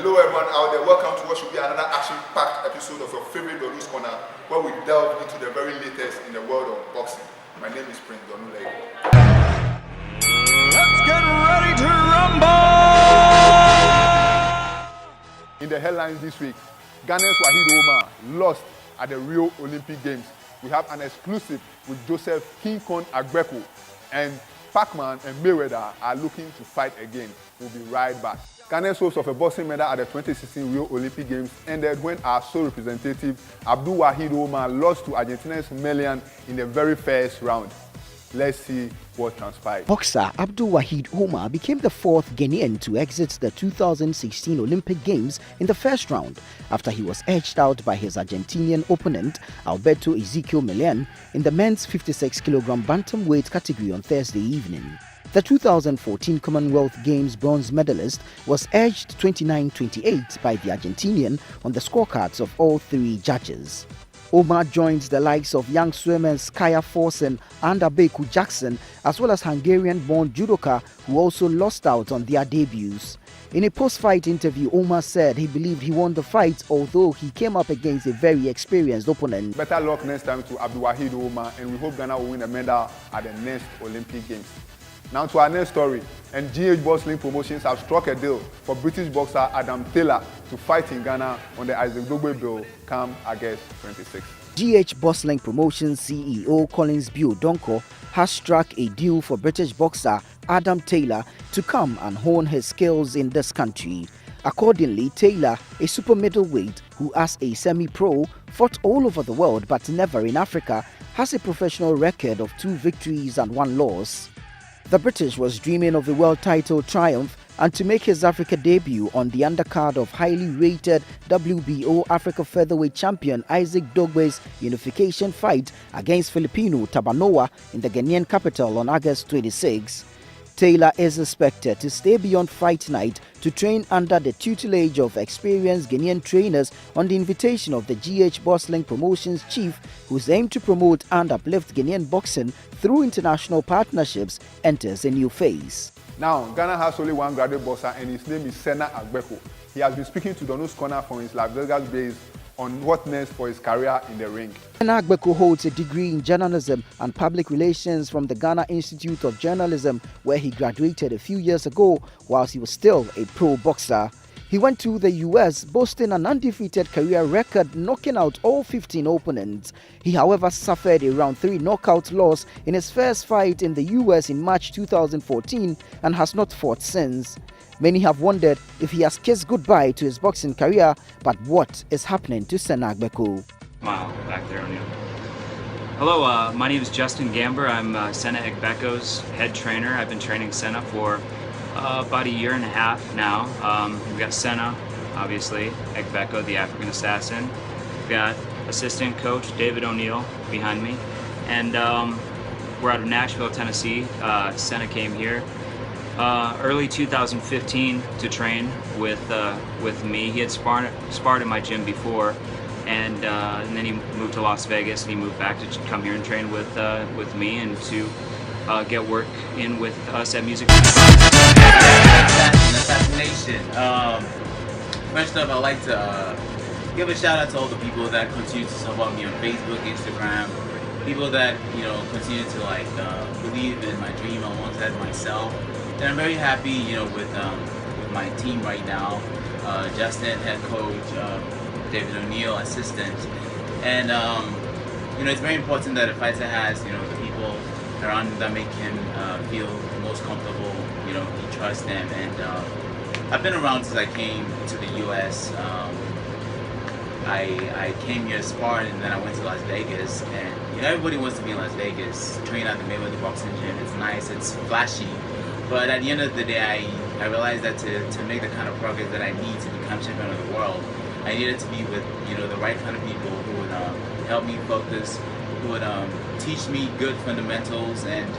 Hello everyone out there, welcome to what should be another action-packed episode of your favorite Dornu's Corner, where we delve into the very latest in the world of boxing. My name is Prince Dornu-Leiku. Let's get ready to rumble! In the headlines this week, Ghana's Wahid Omar lost at the Rio Olympic Games. We have an exclusive with Joseph King Kong Agbeko, and Pac-Man and Mayweather are looking to fight again. We'll be right back. Ghana's hopes of a boxing medal at the 2016 Rio Olympic Games ended when our sole representative, Abdul Wahid Omar, lost to Argentina's Melian in the very first round. Let's see what transpired. Boxer Abdul Wahid Omar became the fourth Ghanaian to exit the 2016 Olympic Games in the first round after he was edged out by his Argentinian opponent Alberto Ezequiel Melian in the men's 56kg bantamweight category on Thursday evening. The 2014 Commonwealth Games bronze medalist was edged 29-28 by the Argentinian on the scorecards of all three judges. Omar joins the likes of young swimmers Kaya Forsen and Agbeko Jackson, as well as Hungarian-born judoka who also lost out on their debuts. In a post-fight interview, Omar said he believed he won the fight, although he came up against a very experienced opponent. Better luck next time to Abdul Wahid Omar, and we hope Ghana will win a medal at the next Olympic Games. Now to our next story, and GH Boxing Promotions have struck a deal for British boxer Adam Taylor to fight in Ghana on the Agbeko bill come August 26. GH Boxing Promotions CEO Collins Bio-Donko has struck a deal for British boxer Adam Taylor to come and hone his skills in this country. Accordingly, Taylor, a super middleweight who as a semi-pro fought all over the world but never in Africa, has a professional record of 2 victories and 1 loss. The British was dreaming of a world title triumph and to make his Africa debut on the undercard of highly rated WBO Africa featherweight champion Isaac Dogbe's unification fight against Filipino Tabanoa in the Ghanaian capital on August 26. Taylor is expected to stay beyond fight night to train under the tutelage of experienced Ghanaian trainers on the invitation of the GH Boxing Promotions chief, whose aim to promote and uplift Ghanaian boxing through international partnerships enters a new phase. Now, Ghana has only one graduate boxer, and his name is Senna Agbeko. He has been speaking to Dornu's Corner from his Las Vegas base on what next for his career in the ring. Senna Agbeko holds a degree in journalism and public relations from the Ghana Institute of Journalism, where he graduated a few years ago whilst he was still a pro boxer. He went to the US boasting an undefeated career record, knocking out all 15 opponents. He, however, suffered a round 3 knockout loss in his first fight in the US in March 2014 and has not fought since. Many have wondered if he has kissed goodbye to his boxing career, but what is happening to Senna Agbeko? Smile back there, O'Neill. Hello, my name is Justin Gamber. I'm Senna Agbeko's head trainer. I've been training Senna for about a year and a half now. We've got Senna, obviously, Agbeko, the African assassin. We've got assistant coach David O'Neill behind me. And we're out of Nashville, Tennessee. Senna came here early 2015 to train with me. He had sparred in my gym before, and then he moved to Las Vegas, and he moved back to come here and train with me and to get work in with us at Music. Assassination. First up, I'd like to give a shout out to all the people that continue to support me on Facebook, Instagram, people that continue to believe in my dream alongside myself. And I'm very happy, with my team right now. Justin, head coach, David O'Neill, assistant, and it's very important that a fighter has the people around him that make him feel most comfortable. He trusts them, and I've been around since I came to the U.S. I came here sparring, and then I went to Las Vegas, and everybody wants to be in Las Vegas, train at the Mayweather boxing gym. It's nice, it's flashy. But at the end of the day, I realized that to make the kind of progress that I need to become champion of the world, I needed to be with the right kind of people who would help me focus, who would teach me good fundamentals. And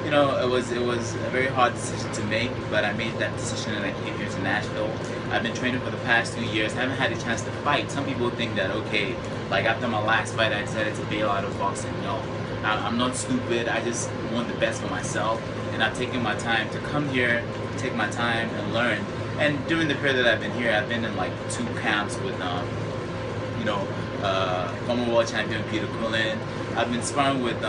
it was a very hard decision to make, but I made that decision and I came here to Nashville. I've been training for the past 2 years. I haven't had a chance to fight. Some people think that after my last fight, I decided to bail out of boxing. No, I'm not stupid. I just want the best for myself. And I've taken my time to come here, take my time and learn. And during the period that I've been here, I've been in like 2 camps with former world champion Peter Cullen. I've been sparring with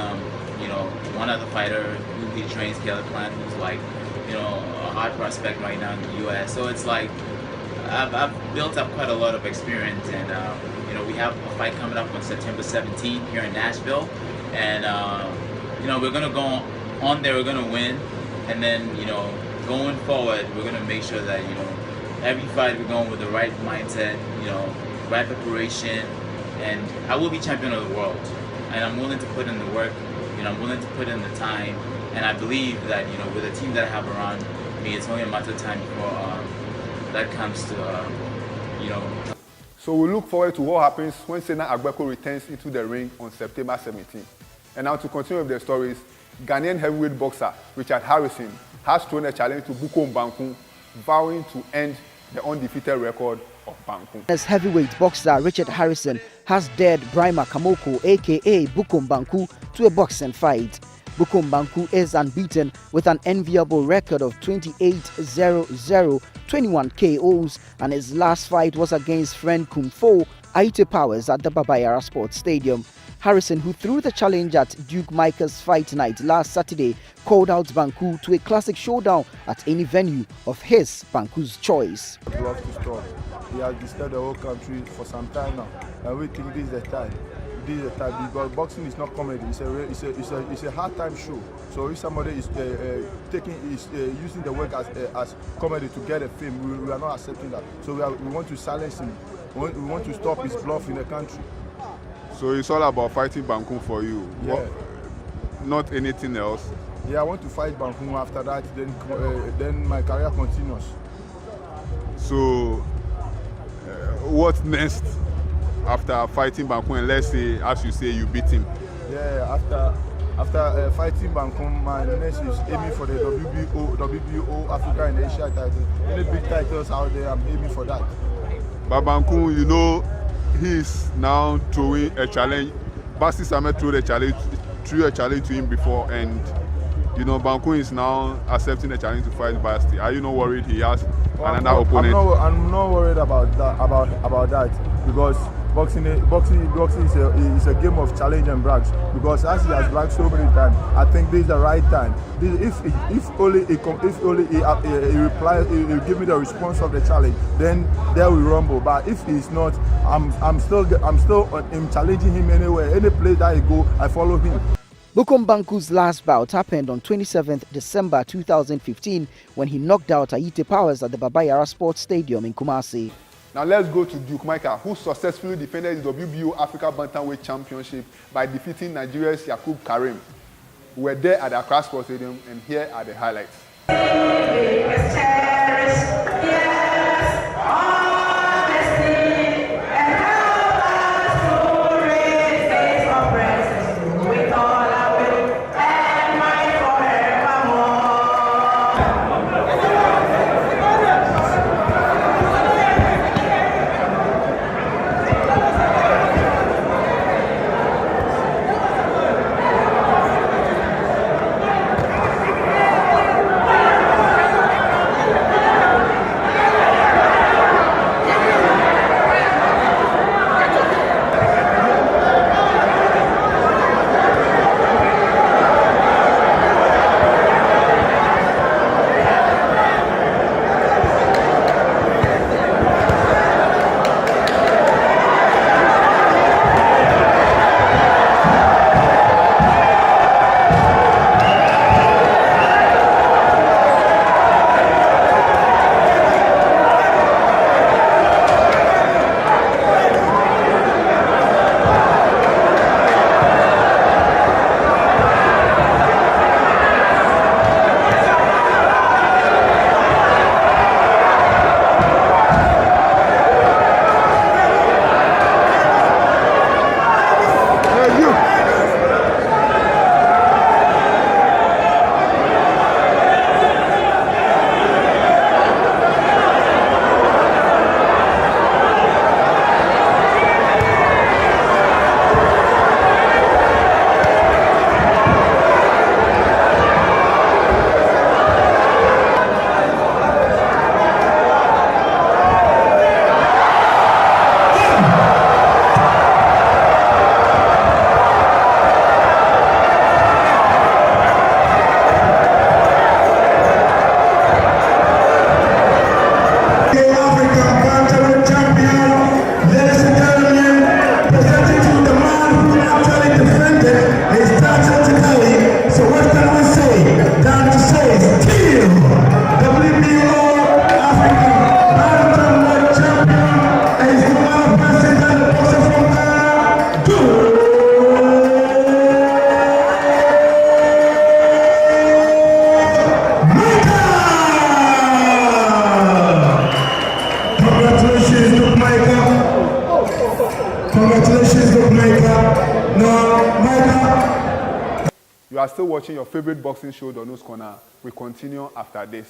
one other fighter who he trains, Caleb Plant, who's like a hard prospect right now in the U.S. So it's like I've built up quite a lot of experience, and we have a fight coming up on September 17th here in Nashville, and we're gonna go on there, we're gonna win, and then going forward, we're gonna make sure that every fight we're going with the right mindset, right preparation, and I will be champion of the world, and I'm willing to put in the work, I'm willing to put in the time, and I believe that with the team that I have around me, it's only a matter of time before that comes to So we look forward to what happens when Senna Agbeko returns into the ring on September 17th. And now to continue with the stories, Ghanaian heavyweight boxer Richard Harrison has thrown a challenge to Bukom Bukom, vowing to end the undefeated record of Bukom. As heavyweight boxer Richard Harrison has dared Brima Kamoko aka Bukom Bukom to a boxing fight. Bukom Bukom is unbeaten with an enviable record of 28-0-0, 21 KOs, and his last fight was against friend Kung Fu Aite Powers at the Babayara Sports Stadium. Harrison, who threw the challenge at Duke Micah's fight night last Saturday, called out Bukom to a classic showdown at any venue of his Bukom's choice. Love to stop. He has disturbed the whole country for some time now, and we think this is the time. This is the time, because boxing is not comedy. It's a hard time show. So if somebody is using the work as comedy to get a fame, we are not accepting that. So we want to silence him. We want to stop his bluff in the country. So it's all about fighting Bukom for you, Yeah. Not anything else. Yeah, I want to fight Bukom. After that, then my career continues. So what next after fighting Bukom? And let's say, as you say, you beat him. Yeah, after fighting Bukom, my next is aiming for the WBO Africa and Asia title. Any big titles out there, I'm aiming for that. But Bukom, he's now throwing a challenge. Basti Samet threw a challenge to him before, and Bukom is now accepting the challenge to fight Basti. Are you not worried he has another opponent? I'm not worried about that because boxing is a game of challenge and brags. Because as he has bragged so many times, I think this is the right time. If only he replies, he give me the response of the challenge, then there we rumble. But if he's not, I'm still challenging him anywhere. Any place that he go, I follow him. Bukom Bukom's last bout happened on 27th December 2015 when he knocked out Aite Powers at the Babayara Sports Stadium in Kumasi. Now let's go to Duke Micah, who successfully defended his WBO Africa Bantamweight Championship by defeating Nigeria's Yakub Karim. We were there at the Accra Sports Stadium, and here are the highlights. Congratulations, Micah. Congratulations, Micah. Now, Micah. You are still watching your favorite boxing show, Dornu's Corner. We continue after this.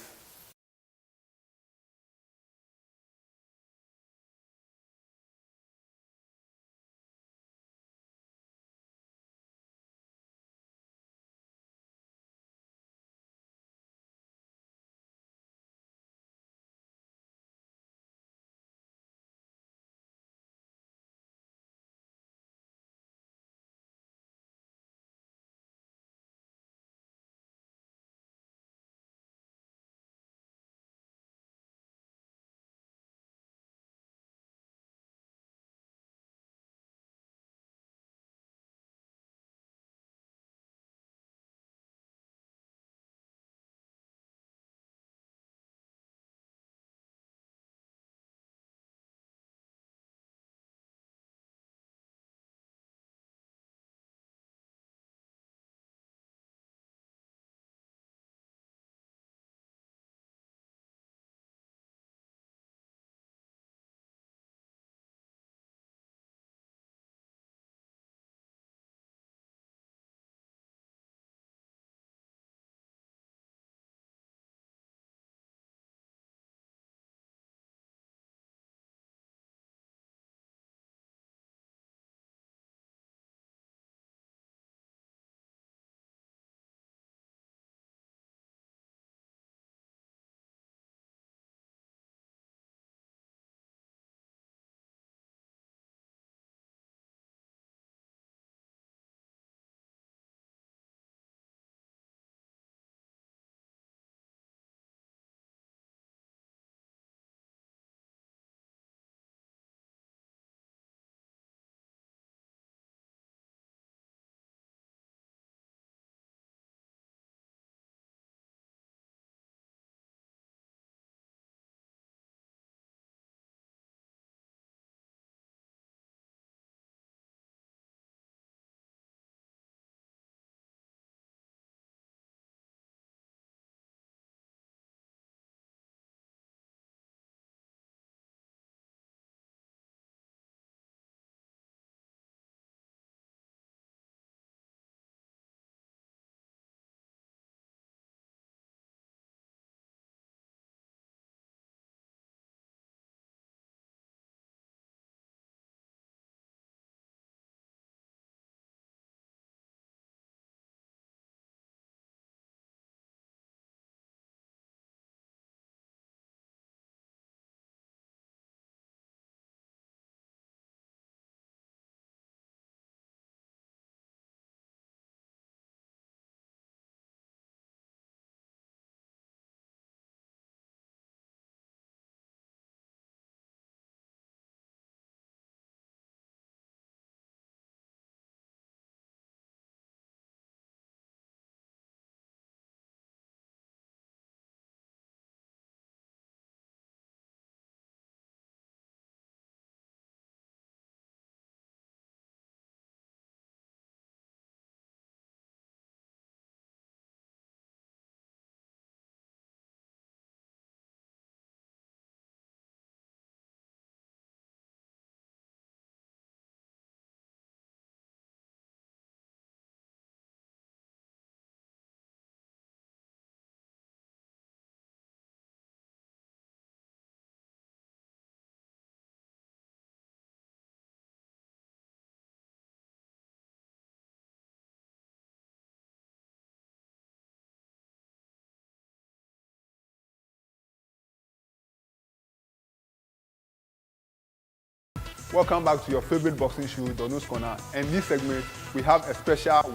Welcome back to your favorite boxing show, Dornu's Corner. And this segment, we have a special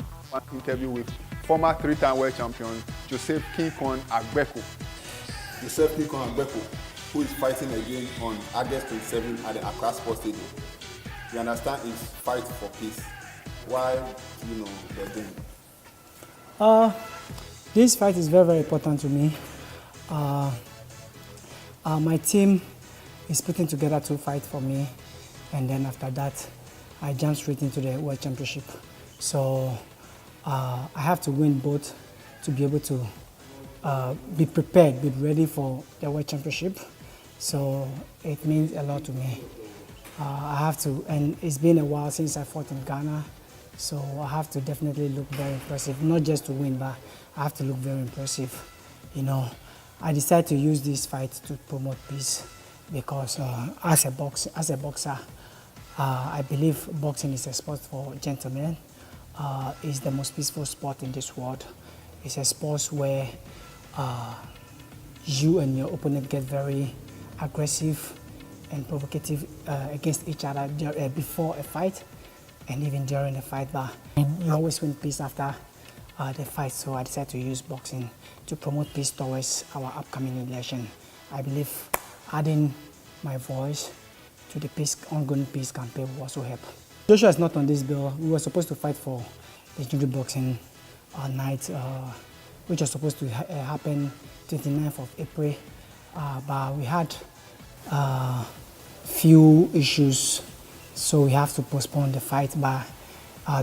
interview with former three-time world champion, Joseph King Kong Agbeko. Joseph King Kong Agbeko, who is fighting again on August 27 at the Accra Sports Stadium. You understand his fight for peace. Why, the thing? This fight is very, very important to me. My team is putting together two fights for me, and then after that, I jump straight into the World Championship. So I have to win both to be able to be prepared, be ready for the World Championship. So it means a lot to me. I have to, and it's been a while since I fought in Ghana, so I have to definitely look very impressive, not just to win, but I have to look very impressive. You know, I decided to use this fight to promote peace because as a boxer, I believe boxing is a sport for gentlemen. It's the most peaceful sport in this world. It's a sport where you and your opponent get very aggressive and provocative against each other before a fight and even during the fight. But you always win peace after the fight, so I decided to use boxing to promote peace towards our upcoming election. I believe adding my voice to the ongoing peace campaign will also help. Joshua is not on this bill. We were supposed to fight for legendary boxing night, which was supposed to happen 29th of April, but we had few issues, so we have to postpone the fight. But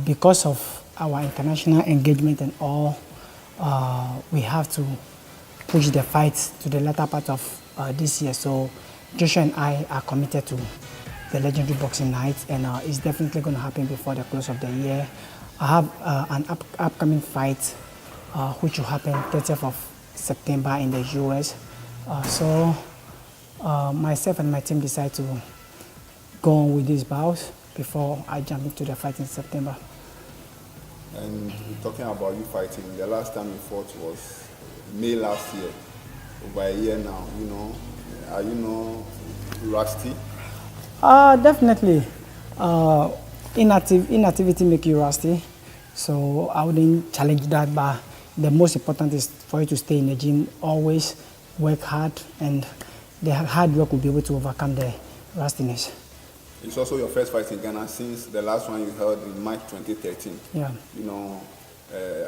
because of our international engagement and all, we have to push the fight to the latter part of this year. So Joshua and I are committed to the legendary boxing night, and it's definitely going to happen before the close of the year. I have an upcoming fight which will happen 30th of September in the US. So myself and my team decide to go on with these bouts before I jump into the fight in September. And talking about you fighting, the last time you fought was May last year. Over a year now, you know, are you not rusty? Definitely. Inactivity makes you rusty, so I wouldn't challenge that, but the most important is for you to stay in the gym, always work hard, and the hard work will be able to overcome the rustiness. It's also your first fight in Ghana since the last one you held in March 2013. Yeah. You know,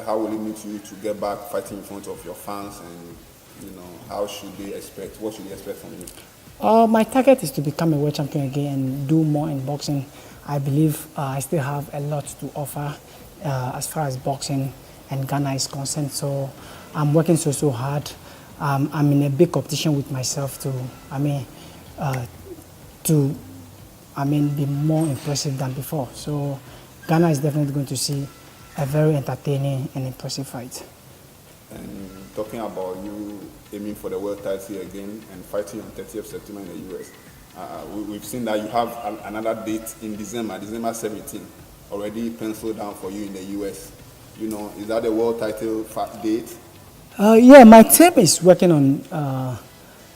how will it mean to you to get back fighting in front of your fans, and you know, how should they expect? What should they expect from you? My target is to become a world champion again and do more in boxing. I believe I still have a lot to offer as far as boxing and Ghana is concerned. So I'm working so hard. I'm in a big competition with myself to be more impressive than before. So Ghana is definitely going to see a very entertaining and impressive fight. And talking about you aiming for the world title again and fighting on 30th September in the US, we've seen that you have another date in December 17, already penciled down for you in the US. You know, is that the world title date? Yeah, my team is working on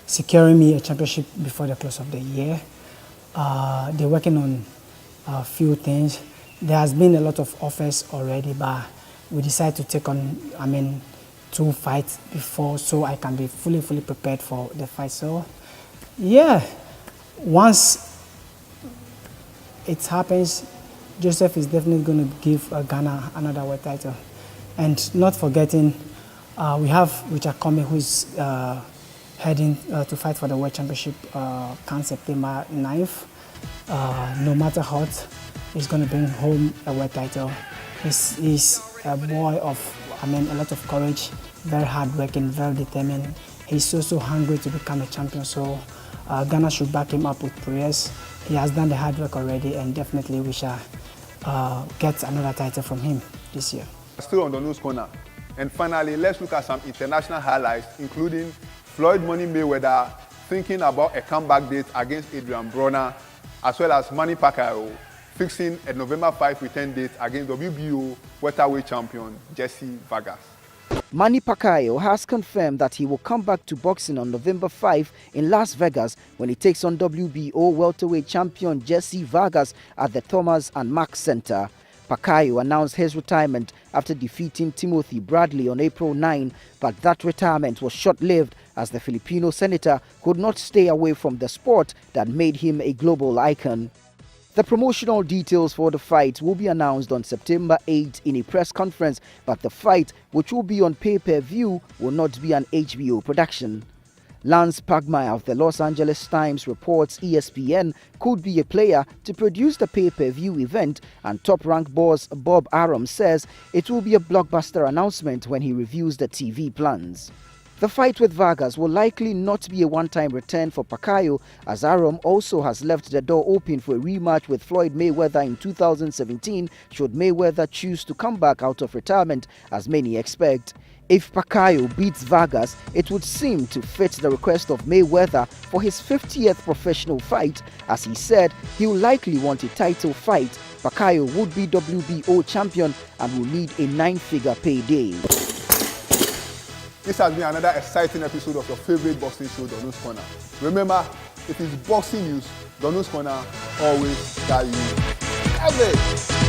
securing me a championship before the close of the year. They're working on a few things. There has been a lot of offers already, but we decided to take on, 2 fights before, so I can be fully prepared for the fight. So, yeah, once it happens, Joseph is definitely going to give Ghana another world title. And not forgetting, we have Richard Comey, who is heading to fight for the world championship come September 9th. No matter what, he's going to bring home a world title. He's a boy of, a lot of courage, very hardworking, very determined. He's so hungry to become a champion. So Ghana should back him up with prayers. He has done the hard work already, and definitely we shall get another title from him this year. Still on the news corner. And finally, let's look at some international highlights, including Floyd Money Mayweather thinking about a comeback date against Adrian Broner, as well as Manny Pacquiao fixing a November 5 return date against WBO welterweight champion Jessie Vargas. Manny Pacquiao has confirmed that he will come back to boxing on November 5 in Las Vegas when he takes on WBO welterweight champion Jessie Vargas at the Thomas and Mack Center. Pacquiao announced his retirement after defeating Timothy Bradley on April 9, but that retirement was short-lived as the Filipino senator could not stay away from the sport that made him a global icon. The promotional details for the fight will be announced on September 8 in a press conference, but the fight, which will be on pay-per-view, will not be an HBO production. Lance Pagmire of the Los Angeles Times reports ESPN could be a player to produce the pay-per-view event, and top-rank boss Bob Arum says it will be a blockbuster announcement when he reviews the TV plans. The fight with Vargas will likely not be a one-time return for Pacquiao, as Arum also has left the door open for a rematch with Floyd Mayweather in 2017 should Mayweather choose to come back out of retirement, as many expect. If Pacquiao beats Vargas, it would seem to fit the request of Mayweather for his 50th professional fight, as he said he'll likely want a title fight. Pacquiao would be WBO champion and will need a 9-figure payday. This has been another exciting episode of your favorite boxing show, Dornu's Corner. Remember, if it's boxing news, Dornu's Corner always got you covered.